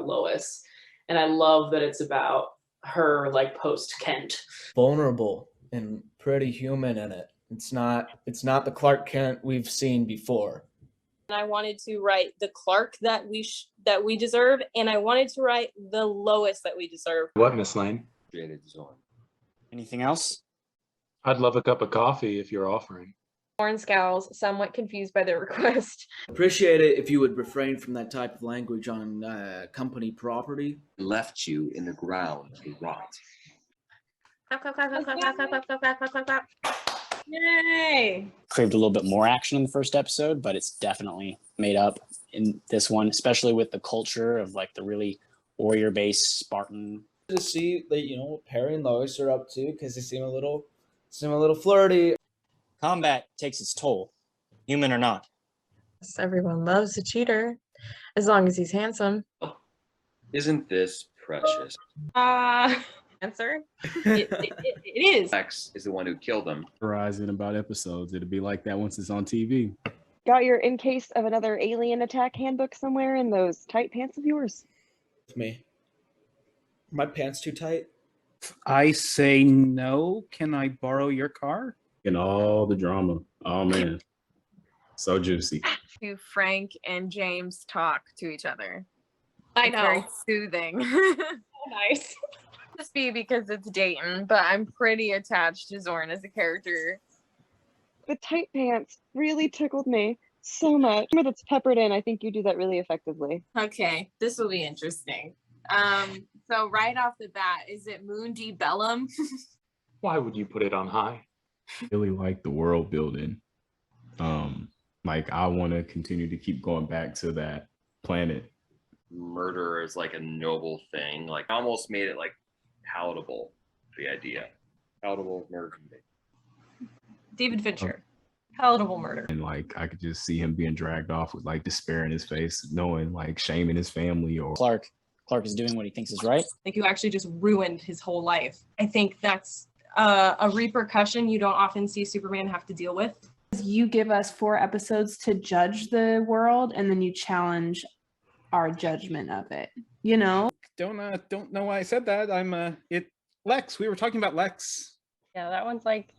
Lois. And I love that it's about her like post-Kent. Vulnerable and pretty human in it. It's not the Clark Kent we've seen before. And I wanted to write the Clark that we deserve, and I wanted to write the Lois that we deserve. What, Miss Lane? Anything else? I'd love a cup of coffee if you're offering. Zorn scowls, somewhat confused by the request. Appreciate it if you would refrain from that type of language on company property. Left you in the ground to rot. Clap, clap, clap, clap, clap, clap, clap, clap, clap, clap, clap, clap. Yay! Craved a little bit more action in the first episode, but it's definitely made up in this one, especially with the culture of like the really warrior-based Spartan. To see that, you know, what Perry and Lois are up to, because they seem a little flirty. Combat takes its toll, human or not. Everyone loves a cheater, as long as he's handsome. Isn't this precious? Answer? It is. Lex is the one who killed him. Horizon about episodes. It'll be like that once it's on TV. Got your in case of another alien attack handbook somewhere in those tight pants of yours? With me. Are my pants too tight? I say no. Can I borrow your car? And all the drama. Oh man. So juicy. To Frank and James talk to each other. I It's know. very soothing. Nice. Just be because it's Dayton, but I'm pretty attached to Zorn as a character. The tight pants really tickled me so much. Remember, that's peppered in. I think you do that really effectively. Okay, this will be interesting. So right off the bat, is it Mundi Bellum? Why would you put it on high? Really like the world building. Like I want to continue to keep going back to that planet. Murder is like a noble thing. Like almost made it like palatable. The idea, palatable murder. David Fincher. Palatable murder. And like I could just see him being dragged off with like despair in his face, knowing like shame in his family or Clark is doing what he thinks is right. Like you actually just ruined his whole life. I think that's a repercussion you don't often see Superman have to deal with. You give us 4 episodes to judge the world, and then you challenge our judgment of it. You know? don't know why I said that. Lex. We were talking about Lex. Yeah, that one's like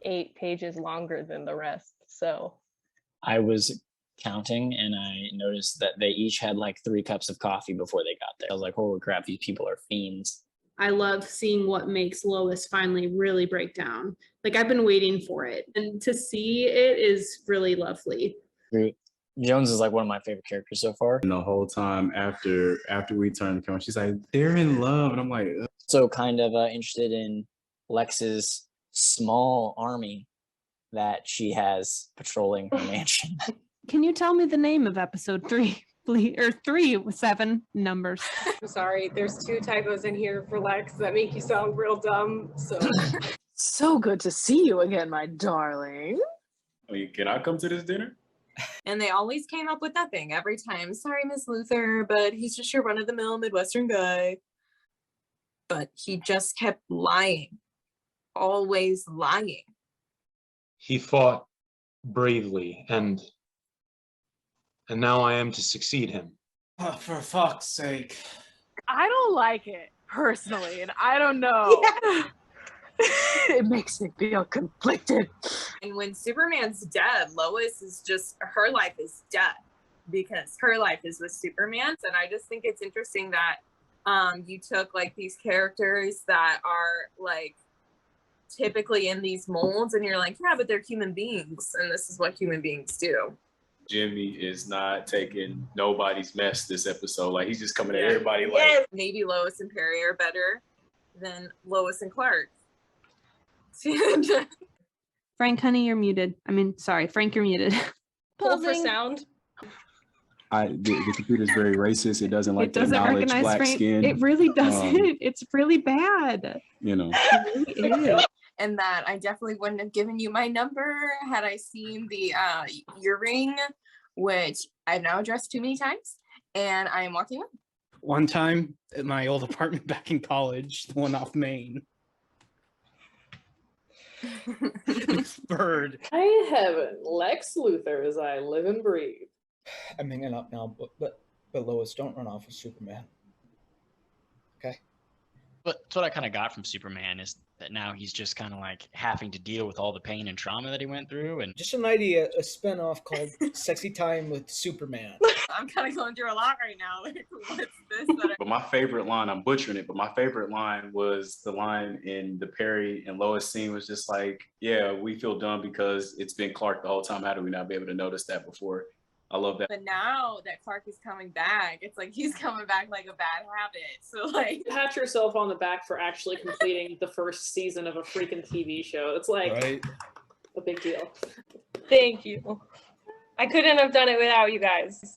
8 pages longer than the rest. So I was counting and I noticed that they each had like 3 cups of coffee before they got there. I was like, holy crap, these people are fiends. I love seeing what makes Lois finally really break down. Like I've been waiting for it, and to see it is really lovely. Jones is like one of my favorite characters so far. And the whole time after we turned the camera, she's like, they're in love. And I'm like, ugh. So kind of interested in Lex's small army that she has patrolling her mansion. Can you tell me the name of episode 3, please? Or 3 with 7 numbers. I'm sorry, there's 2 typos in here for Lex that make you sound real dumb. So so good to see you again, my darling. Can I come to this dinner? and they always came up with that thing every time. Sorry, Miss Luther, but he's just your run-of-the-mill Midwestern guy. But he just kept lying. Always lying. He fought bravely, and now I am to succeed him. Oh, for fuck's sake. I don't like it personally, and I don't know. Yeah. It makes me feel conflicted. And when Superman's dead, Lois is just, her life is dead because her life is with Superman's. And I just think it's interesting that you took like these characters that are like typically in these molds and you're like, yeah, but they're human beings. And this is what human beings do. Jimmy is not taking nobody's mess this episode. Like he's just coming at Yeah. everybody like, Yes. Maybe Lois and Perry are better than Lois and Clark. Frank, honey, you're muted. Frank, you're muted. Pull for sound. the computer's very racist. It doesn't like It to doesn't acknowledge recognize black Frank. skin. It really doesn't. It's really bad. You know. It really is. And that I definitely wouldn't have given you my number had I seen the earring, which I've now addressed too many times, and I am walking away. One time at my old apartment back in college, the one off Main. This bird. I have Lex Luthor as I live and breathe. I'm hanging up now, but But Lois, don't run off with Superman. Okay. But that's what I kind of got from Superman is that now he's just kind of like having to deal with all the pain and trauma that he went through. And Just an idea, a spinoff called Sexy Time with Superman. I'm kind of going through a lot right now. Like, what's this? But my favorite line, I'm butchering it, but my favorite line was the line in the Perry and Lois scene was just like, yeah, we feel dumb because it's been Clark the whole time. How do we not be able to notice that before? I love that. But now that Clark is coming back, it's like he's coming back like a bad habit. So like, Pat yourself on the back for actually completing the first season of a freaking TV show. It's like a big deal. Thank you. I couldn't have done it without you guys.